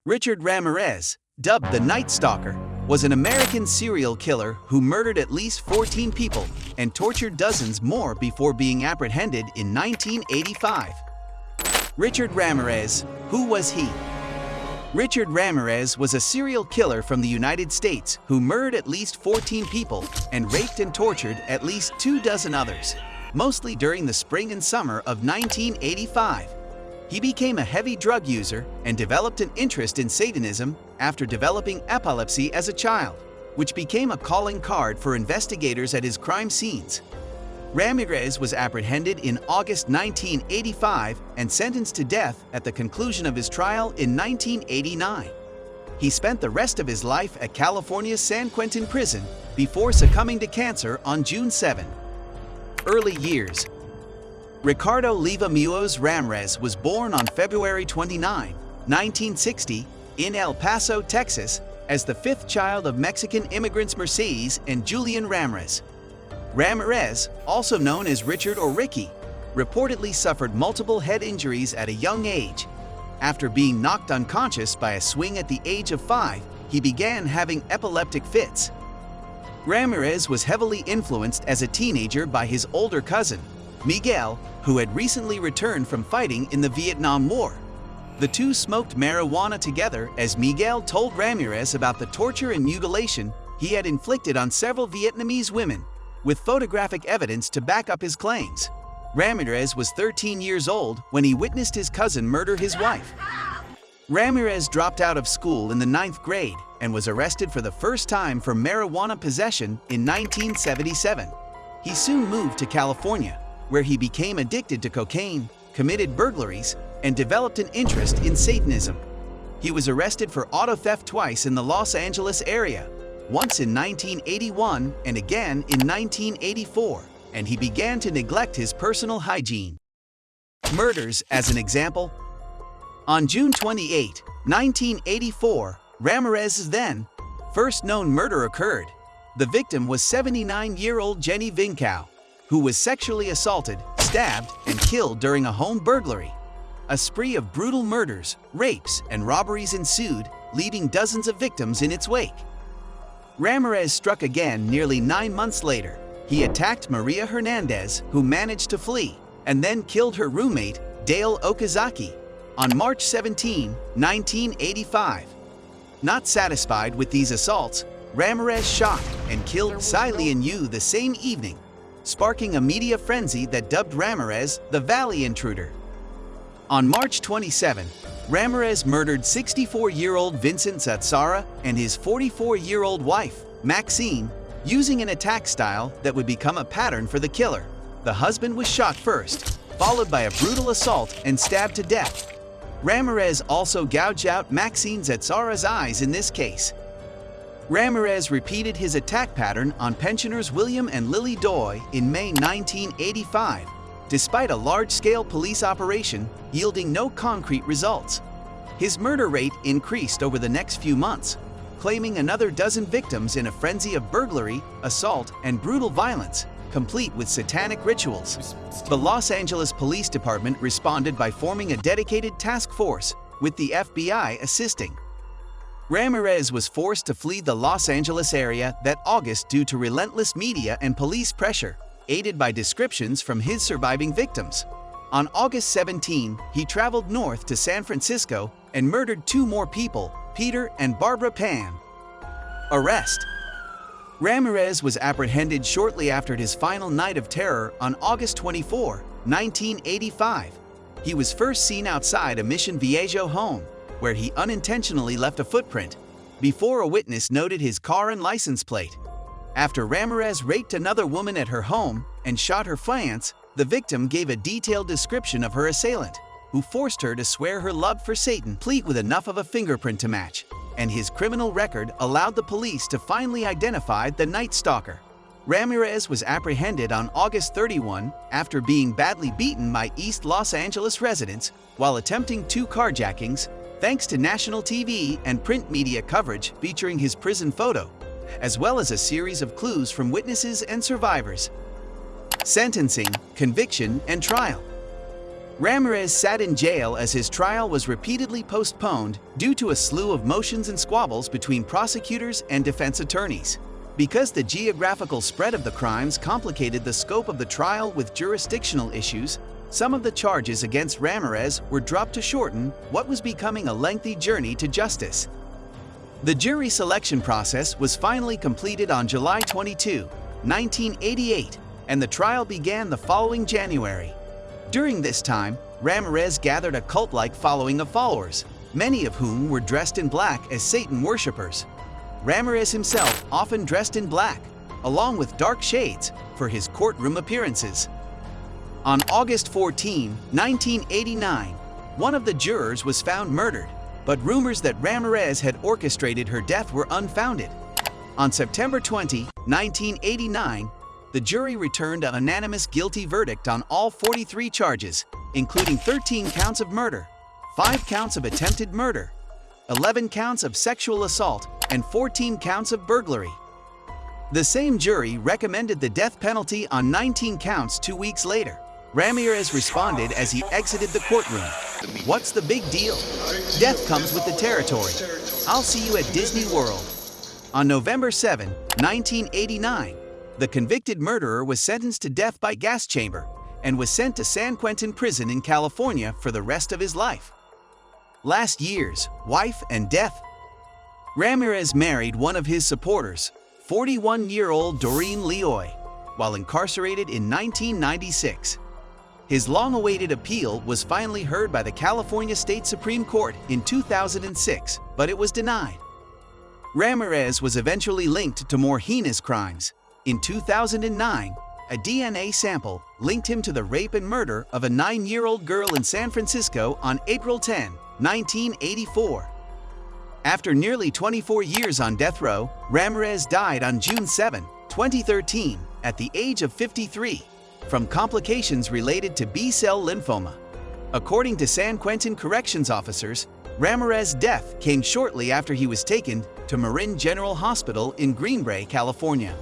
Richard Ramirez, dubbed the Night Stalker, was an American serial killer who murdered at least 14 people and tortured dozens more before being apprehended in 1985. Richard Ramirez, who was he? Richard Ramirez was a serial killer from the United States who murdered at least 14 people and raped and tortured at least 24 others, mostly during the spring and summer of 1985. He became a heavy drug user and developed an interest in Satanism after developing epilepsy as a child, which became a calling card for investigators at his crime scenes. Ramirez was apprehended in August 1985 and sentenced to death at the conclusion of his trial in 1989. He spent the rest of his life at California's San Quentin Prison before succumbing to cancer on June 7. Early years. Ricardo Leva Muoz Ramirez was born on February 29, 1960, in El Paso, Texas, as the fifth child of Mexican immigrants Mercedes and Julian Ramirez. Ramirez, also known as Richard or Ricky, reportedly suffered multiple head injuries at a young age. After being knocked unconscious by a swing at the age of 5, he began having epileptic fits. Ramirez was heavily influenced as a teenager by his older cousin, Miguel, who had recently returned from fighting in the Vietnam War. The two smoked marijuana together as Miguel told Ramirez about the torture and mutilation he had inflicted on several Vietnamese women, with photographic evidence to back up his claims. Ramirez was 13 years old when he witnessed his cousin murder his wife. Ramirez dropped out of school in the 9th grade and was arrested for the first time for marijuana possession in 1977. He soon moved to California, where he became addicted to cocaine, committed burglaries, and developed an interest in Satanism. He was arrested for auto theft twice in the Los Angeles area, once in 1981 and again in 1984, and he began to neglect his personal hygiene. Murders as an example. On June 28, 1984, Ramirez's then first known murder occurred. The victim was 79-year-old Jenny Vincow, who was sexually assaulted, stabbed, and killed during a home burglary. A spree of brutal murders, rapes, and robberies ensued, leaving dozens of victims in its wake. Ramirez struck again nearly 9 months later. He attacked Maria Hernandez, who managed to flee, and then killed her roommate, Dale Okazaki, on March 17, 1985. Not satisfied with these assaults, Ramirez shot and killed Tsai Lian Yu the same evening, sparking a media frenzy that dubbed Ramirez the Valley Intruder. On March 27, Ramirez murdered 64-year-old Vincent Zatzara and his 44-year-old wife, Maxine, using an attack style that would become a pattern for the killer. The husband was shot first, followed by a brutal assault and stabbed to death. Ramirez also gouged out Maxine Zatzara's eyes in this case. Ramirez repeated his attack pattern on pensioners William and Lily Doy in May 1985, despite a large-scale police operation yielding no concrete results. His murder rate increased over the next few months, claiming another dozen victims in a frenzy of burglary, assault, and brutal violence, complete with satanic rituals. The Los Angeles Police Department responded by forming a dedicated task force, with the FBI assisting. Ramirez was forced to flee the Los Angeles area that August due to relentless media and police pressure, aided by descriptions from his surviving victims. On August 17, he traveled north to San Francisco and murdered 2 more people, Peter and Barbara Pan. Arrest. Ramirez was apprehended shortly after his final night of terror on August 24, 1985. He was first seen outside a Mission Viejo home, where he unintentionally left a footprint, before a witness noted his car and license plate. After Ramirez raped another woman at her home and shot her fiancé, the victim gave a detailed description of her assailant, who forced her to swear her love for Satan, complete with enough of a fingerprint to match, and his criminal record allowed the police to finally identify the Night Stalker. Ramirez was apprehended on August 31 after being badly beaten by East Los Angeles residents while attempting 2 carjackings, thanks to national TV and print media coverage featuring his prison photo, as well as a series of clues from witnesses and survivors. Sentencing, conviction, and trial. Ramirez sat in jail as his trial was repeatedly postponed due to a slew of motions and squabbles between prosecutors and defense attorneys. Because the geographical spread of the crimes complicated the scope of the trial with jurisdictional issues, some of the charges against Ramirez were dropped to shorten what was becoming a lengthy journey to justice. The jury selection process was finally completed on July 22, 1988, and the trial began the following January. During this time, Ramirez gathered a cult-like following of followers, many of whom were dressed in black as Satan worshippers. Ramirez himself often dressed in black, along with dark shades, for his courtroom appearances. On August 14, 1989, one of the jurors was found murdered, but rumors that Ramirez had orchestrated her death were unfounded. On September 20, 1989, the jury returned an unanimous guilty verdict on all 43 charges, including 13 counts of murder, 5 counts of attempted murder, 11 counts of sexual assault, and 14 counts of burglary. The same jury recommended the death penalty on 19 counts 2 weeks later. Ramirez responded as he exited the courtroom. "What's the big deal? Death comes with the territory. I'll see you at Disney World." On November 7, 1989, the convicted murderer was sentenced to death by gas chamber and was sent to San Quentin Prison in California for the rest of his life. Last year's wife and death. Ramirez married one of his supporters, 41-year-old Doreen Leoy, while incarcerated in 1996. His long-awaited appeal was finally heard by the California State Supreme Court in 2006, but it was denied. Ramirez was eventually linked to more heinous crimes. In 2009, a DNA sample linked him to the rape and murder of a 9-year-old girl in San Francisco on April 10, 1984. After nearly 24 years on death row, Ramirez died on June 7, 2013, at the age of 53, from complications related to B-cell lymphoma. According to San Quentin corrections officers, Ramirez's death came shortly after he was taken to Marin General Hospital in Green Bay, California.